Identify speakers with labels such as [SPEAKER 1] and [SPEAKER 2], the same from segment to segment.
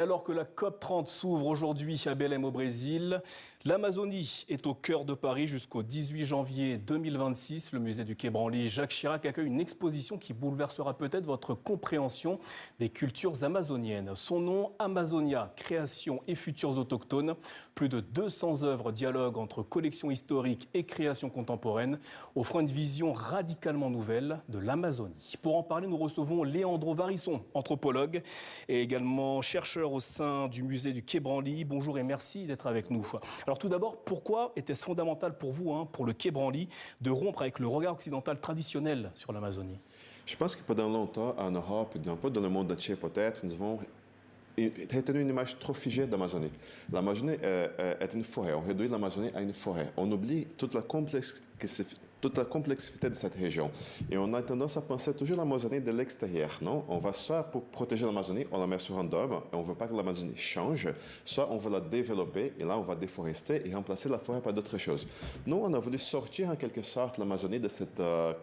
[SPEAKER 1] Alors que la COP30 s'ouvre aujourd'hui à Belém au Brésil, l'Amazonie est au cœur de Paris jusqu'au 18 janvier 2026. Le musée du Quai Branly Jacques Chirac accueille une exposition qui bouleversera peut-être votre compréhension des cultures amazoniennes. Son nom, Amazonia, créations et futurs autochtones. Plus de 200 œuvres dialoguent entre collections historiques et créations contemporaines, offrant une vision radicalement nouvelle de l'Amazonie. Pour en parler, nous recevons Leandro Varisson, anthropologue et également chercheur au sein du musée du Quai Branly. Bonjour et merci d'être avec nous. Alors tout d'abord, pourquoi était-ce fondamental pour vous, pour le Quai Branly, de rompre avec le regard occidental traditionnel sur l'Amazonie?
[SPEAKER 2] Je pense que pendant longtemps, en Europe, un peu dans le monde entier peut-être, nous avons retenu une image trop figée d'Amazonie. L'Amazonie est une forêt. On réduit l'Amazonie à une forêt. On oublie toute la complexité de cette région. Et on a tendance à penser toujours l'Amazonie de l'extérieur, non? On va soit pour protéger l'Amazonie, on la met sur un dôme, et on ne veut pas que l'Amazonie change, soit on veut la développer, et là on va déforester et remplacer la forêt par d'autres choses. Nous, on a voulu sortir en quelque sorte l'Amazonie de ce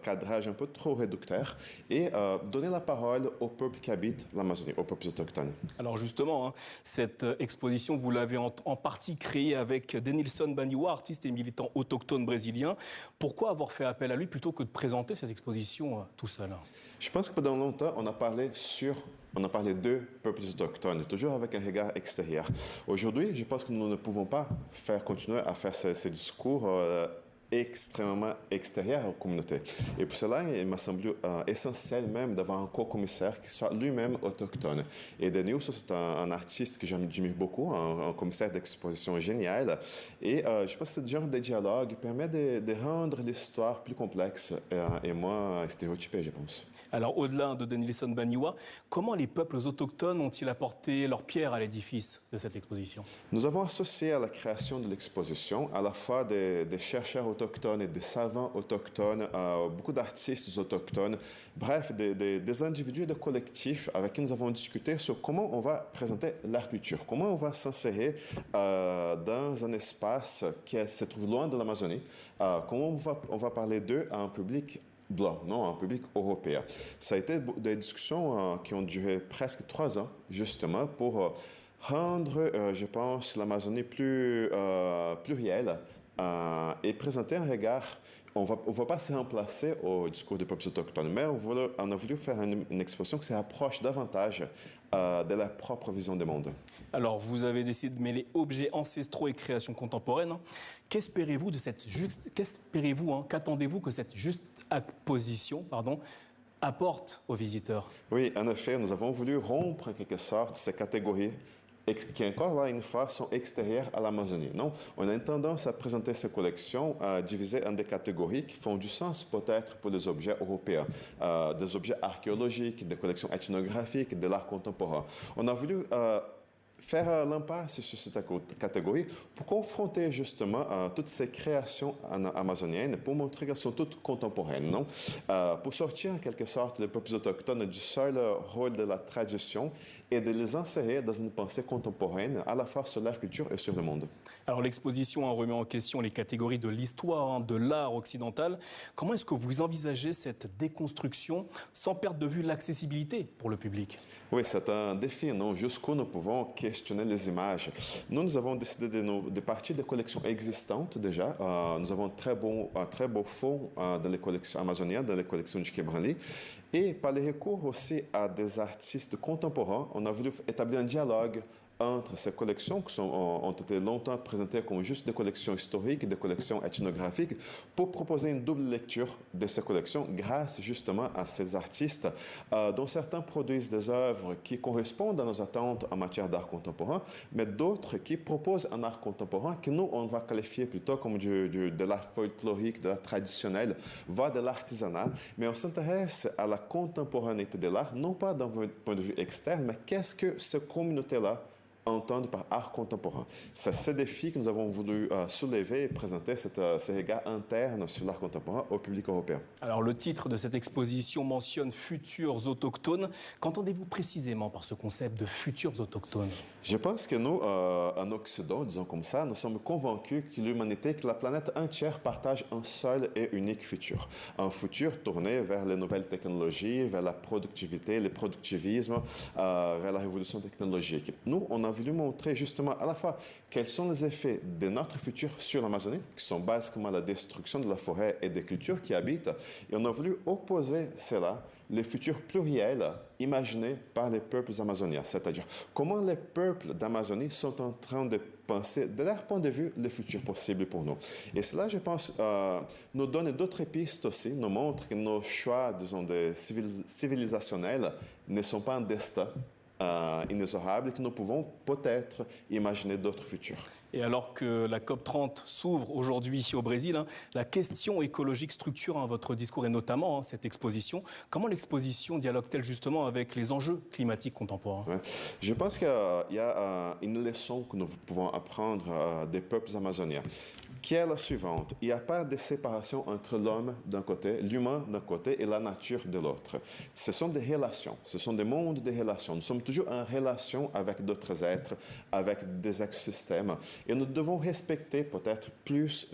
[SPEAKER 2] cadrage un peu trop réducteur et donner la parole aux peuples qui habitent l'Amazonie, aux peuples autochtones.
[SPEAKER 1] Alors justement, cette exposition, vous l'avez en partie créée avec Denilson Baniwa, artiste et militant autochtone brésilien. Pourquoi avoir fait appel à lui plutôt que de présenter cette exposition tout seul?
[SPEAKER 2] Je pense que pendant longtemps, on a parlé de peuples autochtones, toujours avec un regard extérieur. Aujourd'hui, je pense que nous ne pouvons pas continuer à faire ces discours extrêmement extérieur aux communautés. Et pour cela, il m'a semblé essentiel même d'avoir un co-commissaire qui soit lui-même autochtone. Et Denilson, c'est un artiste que j'admire beaucoup, un commissaire d'exposition génial. Et je pense que ce genre de dialogue permet de rendre l'histoire plus complexe et moins stéréotypée, je pense.
[SPEAKER 1] Alors, au-delà de Denilson Baniwa, comment les peuples autochtones ont-ils apporté leur pierre à l'édifice de cette exposition?
[SPEAKER 2] Nous avons associé à la création de l'exposition à la fois des chercheurs autochtones et des savants autochtones, beaucoup d'artistes autochtones, bref, des individus et des collectifs avec qui nous avons discuté sur comment on va présenter leur culture, comment on va s'insérer dans un espace qui se trouve loin de l'Amazonie, comment on va parler d'eux à un public blanc, non, un public européen. Ça a été des discussions qui ont duré presque 3 ans, justement, pour rendre, je pense, l'Amazonie plus plurielle et présenter un regard. On ne va pas se remplacer au discours des peuples autochtones, mais on a voulu faire une exposition qui s'approche davantage de la propre vision du monde.
[SPEAKER 1] Alors, vous avez décidé de mêler objets ancestraux et créations contemporaines. Qu'espérez-vous qu'attendez-vous que cette juste exposition, apporte aux visiteurs?
[SPEAKER 2] Oui, en effet, nous avons voulu rompre en quelque sorte ces catégories qui, encore là, une fois, sont extérieures à l'Amazonie. Non, on a une tendance à présenter ces collections divisées en des catégories qui font du sens peut-être pour les objets européens, des objets archéologiques, des collections ethnographiques, de l'art contemporain. On a voulu faire l'impasse sur cette catégorie pour confronter justement toutes ces créations amazoniennes, pour montrer qu'elles sont toutes contemporaines, non? Pour sortir en quelque sorte les peuples autochtones du seul rôle de la tradition et de les insérer dans une pensée contemporaine à la fois sur leur culture et sur le monde.
[SPEAKER 1] Alors l'exposition remet en question les catégories de l'histoire, de l'art occidental. Comment est-ce que vous envisagez cette déconstruction sans perdre de vue l'accessibilité pour le public?
[SPEAKER 2] Oui, c'est un défi, non? Jusqu'où nous pouvons questionner les images. Nous avons décidé de partir des collections existantes déjà. Nous avons un très beau fonds dans les collections amazoniennes, dans les collections du Quai Branly. Et par les recours aussi à des artistes contemporains, on a voulu établir un dialogue entre ces collections qui ont été longtemps présentées comme juste des collections historiques, des collections ethnographiques, pour proposer une double lecture de ces collections grâce justement à ces artistes dont certains produisent des œuvres qui correspondent à nos attentes en matière d'art contemporain, mais d'autres qui proposent un art contemporain que nous, on va qualifier plutôt comme de l'art folklorique, de l'art traditionnel, voire de l'artisanat, mais on s'intéresse à la contemporanéité de l'art, non pas d'un point de vue externe, mais qu'est-ce que cette communauté-là entendre par art contemporain. C'est ce défi que nous avons voulu soulever et présenter ces regards internes sur l'art contemporain au public européen.
[SPEAKER 1] Alors le titre de cette exposition mentionne futurs autochtones. Qu'entendez-vous précisément par ce concept de futurs autochtones?
[SPEAKER 2] Je pense que nous, en Occident, disons comme ça, nous sommes convaincus que l'humanité, que la planète entière partage un seul et unique futur. Un futur tourné vers les nouvelles technologies, vers la productivité, le productivisme, vers la révolution technologique. Nous, on a voulu montrer justement à la fois quels sont les effets de notre futur sur l'Amazonie, qui sont basiquement la destruction de la forêt et des cultures qui habitent, et on a voulu opposer cela les futurs pluriels imaginés par les peuples amazoniens, c'est-à-dire comment les peuples d'Amazonie sont en train de penser, de leur point de vue, le futur possible pour nous. Et cela, je pense, nous donne d'autres pistes aussi, nous montre que nos choix, disons, civilisationnels ne sont pas un destin inexorable, que nous pouvons peut-être imaginer d'autres futurs.
[SPEAKER 1] Et alors que la COP30 s'ouvre aujourd'hui au Brésil, la question écologique structure votre discours et notamment cette exposition. Comment l'exposition dialogue-t-elle justement avec les enjeux climatiques contemporains?
[SPEAKER 2] Ouais. Je pense qu'il y a une leçon que nous pouvons apprendre des peuples amazoniens, qui est la suivante. Il n'y a pas de séparation entre l'homme d'un côté, l'humain d'un côté et la nature de l'autre. Ce sont des relations, ce sont des mondes de relations. Nous sommes toujours en relation avec d'autres êtres, avec des écosystèmes. Et nous devons respecter peut-être plus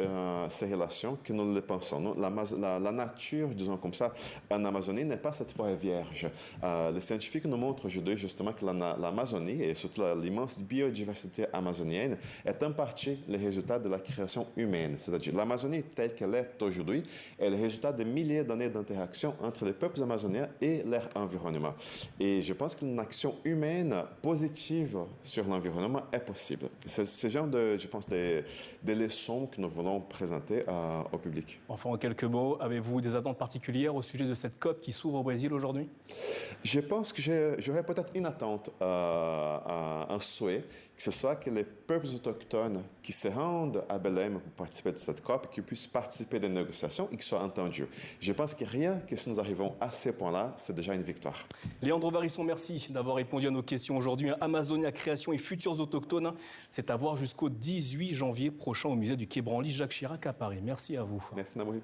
[SPEAKER 2] ces relations que nous le pensons. La nature, disons comme ça, en Amazonie n'est pas cette forêt vierge. Les scientifiques nous montrent aujourd'hui justement que l'Amazonie, et surtout l'immense biodiversité amazonienne, est en partie le résultat de la création humaine. C'est-à-dire l'Amazonie telle qu'elle est aujourd'hui est le résultat de milliers d'années d'interaction entre les peuples amazoniens et leur environnement. Et je pense qu'une action humaine positive sur l'environnement est possible. C'est ce genre je pense, des leçons que nous voulons présenter au public.
[SPEAKER 1] Enfin, en quelques mots, avez-vous des attentes particulières au sujet de cette COP qui s'ouvre au Brésil aujourd'hui?
[SPEAKER 2] Je pense que j'aurais peut-être une attente, un souhait, que ce soit que les peuples autochtones qui se rendent à Belém pour participer de cette COP, qu'ils puissent participer des négociations et qu'ils soient entendus. Je pense que rien que si nous arrivons à ces points-là, c'est déjà une victoire.
[SPEAKER 1] Leandro Varisson, merci d'avoir répondu à nos questions aujourd'hui. Amazonia, création et futurs autochtones, c'est à voir jusqu'au 18 janvier prochain au musée du Quai Branly Jacques Chirac à Paris. Merci à vous.
[SPEAKER 2] Merci Namouri.